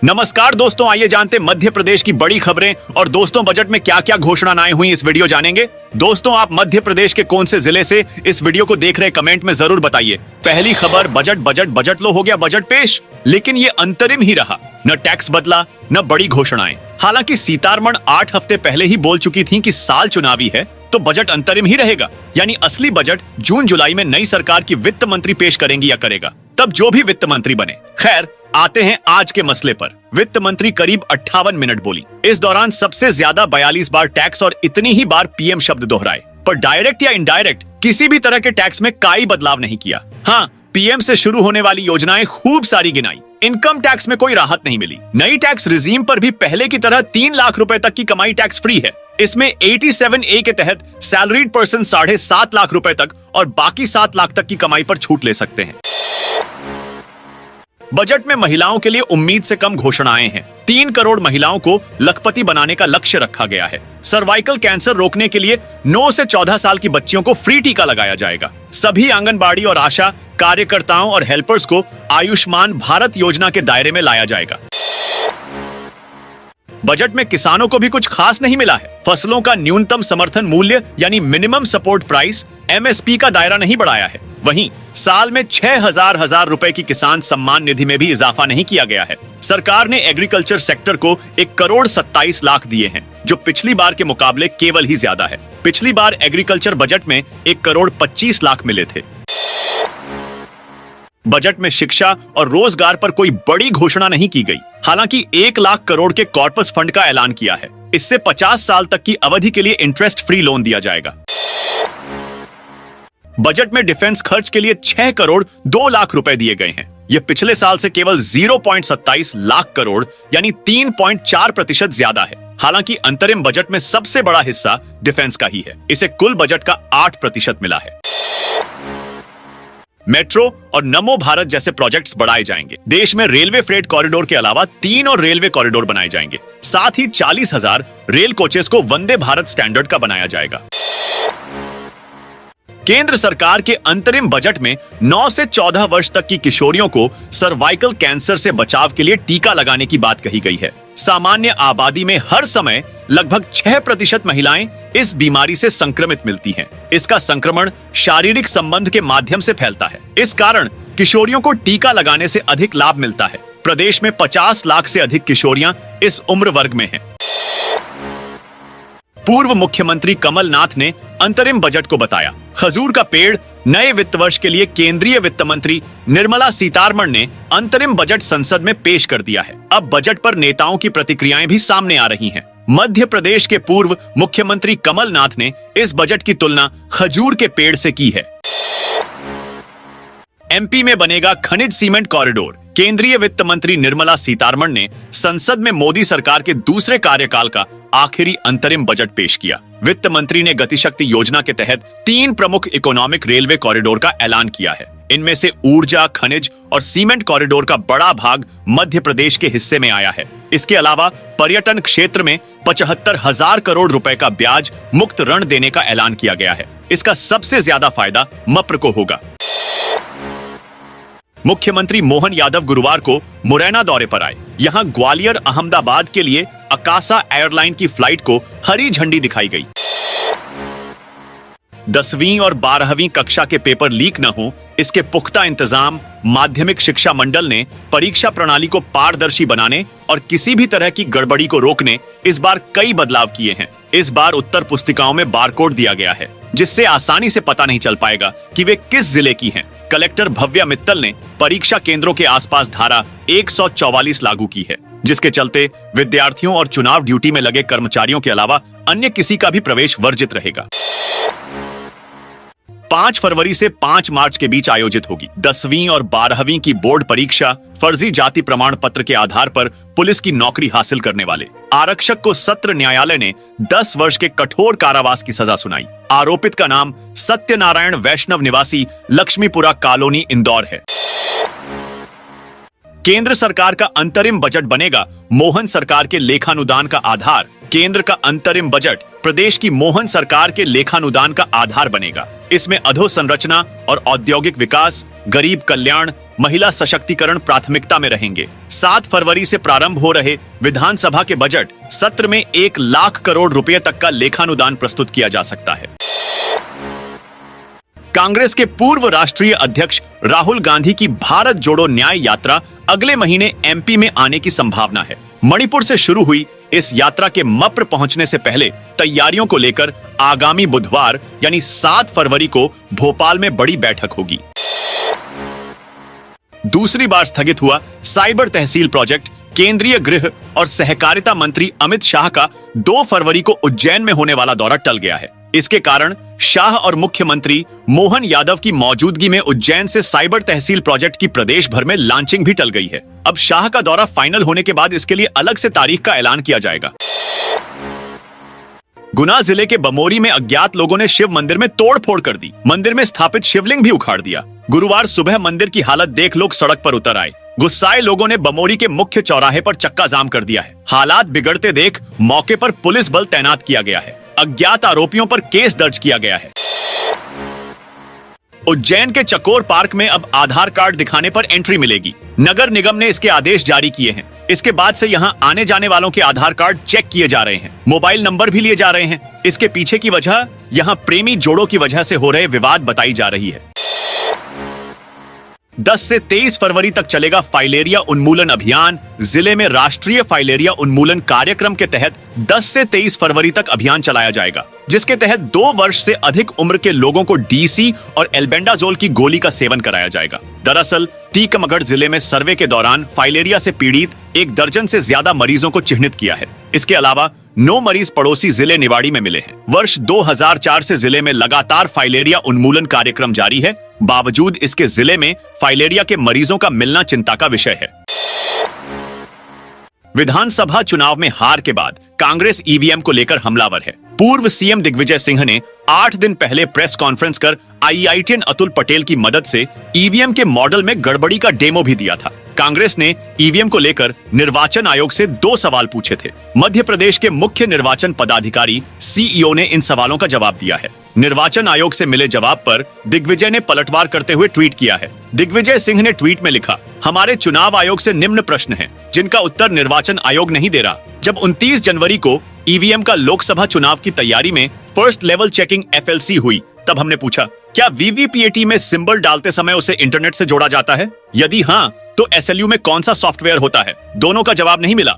नमस्कार दोस्तों, आइए जानते मध्य प्रदेश की बड़ी खबरें। और दोस्तों, बजट में क्या क्या घोषणाएं हुई इस वीडियो जानेंगे। दोस्तों, आप मध्य प्रदेश के कौन से जिले से इस वीडियो को देख रहे, कमेंट में जरूर बताइए। पहली खबर, बजट बजट बजट लो, हो गया बजट पेश, लेकिन ये अंतरिम ही रहा। न टैक्स बदला, न बड़ी घोषणाएं। हालांकि सीतारमण 8 हफ्ते पहले ही बोल चुकी थी कि साल चुनावी है तो बजट अंतरिम ही रहेगा, यानी असली बजट जून जुलाई में नई सरकार की वित्त मंत्री पेश करेंगी या करेगा, तब जो भी वित्त मंत्री बने। खैर, आते हैं आज के मसले पर। वित्त मंत्री करीब 58 मिनट बोली। इस दौरान सबसे ज्यादा 42 बार टैक्स और इतनी ही बार पीएम शब्द दोहराए, पर डायरेक्ट या इनडायरेक्ट किसी भी तरह के टैक्स में कोई बदलाव नहीं किया। हाँ, पीएम से शुरू होने वाली योजनाएं खूब सारी गिनाई। इनकम टैक्स में कोई राहत नहीं मिली। नई टैक्स रिजीम पर भी पहले की तरह 3 लाख रुपए तक की कमाई टैक्स फ्री है। इसमें 87A के तहत सैलरीड पर्सन 7.5 लाख रुपए तक और बाकी 7 लाख तक की कमाई पर छूट ले सकते हैं। बजट में महिलाओं के लिए उम्मीद से कम घोषणाएं हैं। 3 करोड़ महिलाओं को लखपति बनाने का लक्ष्य रखा गया है। सर्वाइकल कैंसर रोकने के लिए 9 से 14 साल की बच्चियों को फ्री टीका लगाया जाएगा। सभी आंगनबाड़ी और आशा कार्यकर्ताओं और हेल्पर्स को आयुष्मान भारत योजना के दायरे में लाया जाएगा। बजट में किसानों को भी कुछ खास नहीं मिला है। फसलों का न्यूनतम समर्थन मूल्य यानी मिनिमम सपोर्ट प्राइस MSP का दायरा नहीं बढ़ाया है। वहीं साल में 6,000 रुपए की किसान सम्मान निधि में भी इजाफा नहीं किया गया है। सरकार ने एग्रीकल्चर सेक्टर को 1 करोड़ 27 लाख दिए हैं, जो पिछली बार के मुकाबले केवल ही ज्यादा है। पिछली बार एग्रीकल्चर बजट में 1 करोड़ 25 लाख मिले थे। बजट में शिक्षा और रोजगार पर कोई बड़ी घोषणा नहीं की गई। हालांकि 1 लाख करोड़ के कॉर्पस फंड का ऐलान किया है। इससे 50 साल तक की अवधि के लिए इंटरेस्ट फ्री लोन दिया जाएगा। बजट में डिफेंस खर्च के लिए 6 करोड़ 2 लाख रुपए दिए गए हैं। यह पिछले साल से केवल 0.27 लाख करोड़ यानी 3.4% ज्यादा है। हालांकि अंतरिम बजट में सबसे बड़ा हिस्सा डिफेंस का ही है। इसे कुल बजट का 8% मिला है। मेट्रो और नमो भारत जैसे प्रोजेक्ट्स बढ़ाए जाएंगे। देश में रेलवे फ्रेट कॉरिडोर के अलावा 3 और रेलवे कॉरिडोर बनाए जाएंगे। साथ ही 40,000 रेल कोचेस को वंदे भारत स्टैंडर्ड का बनाया जाएगा। केंद्र सरकार के अंतरिम बजट में 9 से 14 वर्ष तक की किशोरियों को सर्वाइकल कैंसर से बचाव के लिए टीका लगाने की बात कही गई है। सामान्य आबादी में हर समय लगभग 6% महिलाएं इस बीमारी से संक्रमित मिलती हैं। इसका संक्रमण शारीरिक संबंध के माध्यम से फैलता है। इस कारण किशोरियों को टीका लगाने से अधिक लाभ मिलता है। प्रदेश में 50 लाख से अधिक किशोरियां इस उम्र वर्ग में हैं। पूर्व मुख्यमंत्री कमलनाथ ने अंतरिम बजट को बताया खजूर का पेड़। नए वित्त वर्ष के लिए केंद्रीय वित्त मंत्री निर्मला सीतारमण ने अंतरिम बजट संसद में पेश कर दिया है। अब बजट पर नेताओं की प्रतिक्रियाएं भी सामने आ रही हैं। मध्य प्रदेश के पूर्व मुख्यमंत्री कमलनाथ ने इस बजट की तुलना खजूर के पेड़ से की है। MP में बनेगा खनिज सीमेंट कॉरिडोर। केंद्रीय वित्त मंत्री निर्मला सीतारमण ने संसद में मोदी सरकार के दूसरे कार्यकाल का आखिरी अंतरिम बजट पेश किया। वित्त मंत्री ने गतिशक्ति योजना के तहत 3 प्रमुख इकोनॉमिक रेलवे कॉरिडोर का ऐलान किया है। इनमें से ऊर्जा, खनिज और सीमेंट कॉरिडोर का बड़ा भाग मध्य प्रदेश के हिस्से में आया है। इसके अलावा पर्यटन क्षेत्र में 75,000 करोड़ रुपए का ब्याज मुक्त ऋण देने का ऐलान किया गया है। इसका सबसे ज्यादा फायदा मप्र को होगा। मुख्यमंत्री मोहन यादव गुरुवार को मुरैना दौरे पर आए। यहां ग्वालियर अहमदाबाद के लिए अकासा एयरलाइन की फ्लाइट को हरी झंडी दिखाई गई। 10वीं और 12वीं कक्षा के पेपर लीक न हो, इसके पुख्ता इंतजाम माध्यमिक शिक्षा मंडल ने परीक्षा प्रणाली को पारदर्शी बनाने और किसी भी तरह की गड़बड़ी को रोकने इस बार कई बदलाव किए हैं। इस बार उत्तर पुस्तिकाओं में बारकोड दिया गया है, जिससे आसानी से पता नहीं चल पाएगा कि वे किस जिले की हैं। कलेक्टर भव्या मित्तल ने परीक्षा केंद्रों के आसपास धारा 144 लागू की है, जिसके चलते विद्यार्थियों और चुनाव ड्यूटी में लगे कर्मचारियों के अलावा अन्य किसी का भी प्रवेश वर्जित रहेगा। 5 फरवरी से 5 मार्च के बीच आयोजित होगी 10वीं और 12वीं की बोर्ड परीक्षा। फर्जी जाति प्रमाण पत्र के आधार पर पुलिस की नौकरी हासिल करने वाले आरक्षक को सत्र न्यायालय ने 10 वर्ष के कठोर कारावास की सजा सुनाई। आरोपित का नाम सत्यनारायण वैष्णव निवासी लक्ष्मीपुरा कॉलोनी इंदौर है। केंद्र सरकार का अंतरिम बजट बनेगा मोहन सरकार के लेखानुदान का आधार। केंद्र का अंतरिम बजट प्रदेश की मोहन सरकार के लेखानुदान का आधार बनेगा। इसमें अधोसंरचना और औद्योगिक विकास, गरीब कल्याण, महिला सशक्तिकरण प्राथमिकता में रहेंगे। 7 फरवरी से प्रारंभ हो रहे विधानसभा के बजट सत्र में 1 लाख करोड़ रुपए तक का लेखानुदान प्रस्तुत किया जा सकता है। कांग्रेस के पूर्व राष्ट्रीय अध्यक्ष राहुल गांधी की भारत जोड़ो न्याय यात्रा अगले महीने एमपी में आने की संभावना है। मणिपुर से शुरू हुई इस यात्रा के मप्र पहुंचने से पहले तैयारियों को लेकर आगामी बुधवार यानी 7 फरवरी को भोपाल में बड़ी बैठक होगी। दूसरी बार स्थगित हुआ साइबर तहसील प्रोजेक्ट। केंद्रीय गृह और सहकारिता मंत्री अमित शाह का 2 फरवरी को उज्जैन में होने वाला दौरा टल गया है। इसके कारण शाह और मुख्यमंत्री मोहन यादव की मौजूदगी में उज्जैन से साइबर तहसील प्रोजेक्ट की प्रदेश भर में लॉन्चिंग भी टल गई है। अब शाह का दौरा फाइनल होने के बाद इसके लिए अलग से तारीख का ऐलान किया जाएगा। गुना जिले के बमोरी में अज्ञात लोगों ने शिव मंदिर में तोड़फोड़ कर दी। मंदिर में स्थापित शिवलिंग भी उखाड़ दिया। गुरुवार सुबह मंदिर की हालत देख लोग सड़क पर उतर आए। गुस्साए लोगों ने बमोरी के मुख्य चौराहे पर चक्का जाम कर दिया है। हालात बिगड़ते देख मौके पर पुलिस बल तैनात किया गया है। अज्ञात आरोपियों पर केस दर्ज किया गया है। उज्जैन के चकोर पार्क में अब आधार कार्ड दिखाने पर एंट्री मिलेगी। नगर निगम ने इसके आदेश जारी किए हैं। इसके बाद से यहां आने जाने वालों के आधार कार्ड चेक किए जा रहे हैं। मोबाइल नंबर भी लिए जा रहे हैं। इसके पीछे की वजह यहां प्रेमी जोड़ों की वजह से हो रहे विवाद बताई जा रही है। 10 से 23 फरवरी तक चलेगा फाइलेरिया उन्मूलन अभियान। जिले में राष्ट्रीय फाइलेरिया उन्मूलन कार्यक्रम के तहत 10 से 23 फरवरी तक अभियान चलाया जाएगा, जिसके तहत 2 वर्ष से अधिक उम्र के लोगों को डीसी और एल्बेंडाजोल की गोली का सेवन कराया जाएगा। दरअसल टीकमगढ़ जिले में सर्वे के दौरान फाइलेरिया से पीड़ित 1 दर्जन से ज्यादा मरीजों को चिन्हित किया है। इसके अलावा 9 मरीज पड़ोसी जिले निवाड़ी में मिले हैं। वर्ष 2004 से जिले में लगातार फाइलेरिया उन्मूलन कार्यक्रम जारी है। बावजूद इसके जिले में फाइलेरिया के मरीजों का मिलना चिंता का विषय है। विधानसभा चुनाव में हार के बाद कांग्रेस ईवीएम को लेकर हमलावर है। पूर्व सीएम दिग्विजय सिंह ने 8 दिन पहले प्रेस कॉन्फ्रेंस कर आईआईटीएन अतुल पटेल की मदद से ईवीएम के मॉडल में गड़बड़ी का डेमो भी दिया था। कांग्रेस ने ईवीएम को लेकर निर्वाचन आयोग से 2 सवाल पूछे थे। मध्य प्रदेश के मुख्य निर्वाचन पदाधिकारी सीईओ ने इन सवालों का जवाब दिया है। निर्वाचन आयोग से मिले जवाब पर दिग्विजय ने पलटवार करते हुए ट्वीट किया है। दिग्विजय सिंह ने ट्वीट में लिखा, हमारे चुनाव आयोग से निम्न प्रश्न हैं, जिनका उत्तर निर्वाचन आयोग नहीं दे रहा। जब 29 जनवरी को ईवीएम का लोकसभा चुनाव की तैयारी में फर्स्ट लेवल चेकिंग FLC हुई, तब हमने पूछा, क्या वीवीपीएटी में सिंबल डालते समय उसे इंटरनेट से जोड़ा जाता है? यदि हाँ, तो SLU में कौन सा सॉफ्टवेयर होता है? दोनों का जवाब नहीं मिला।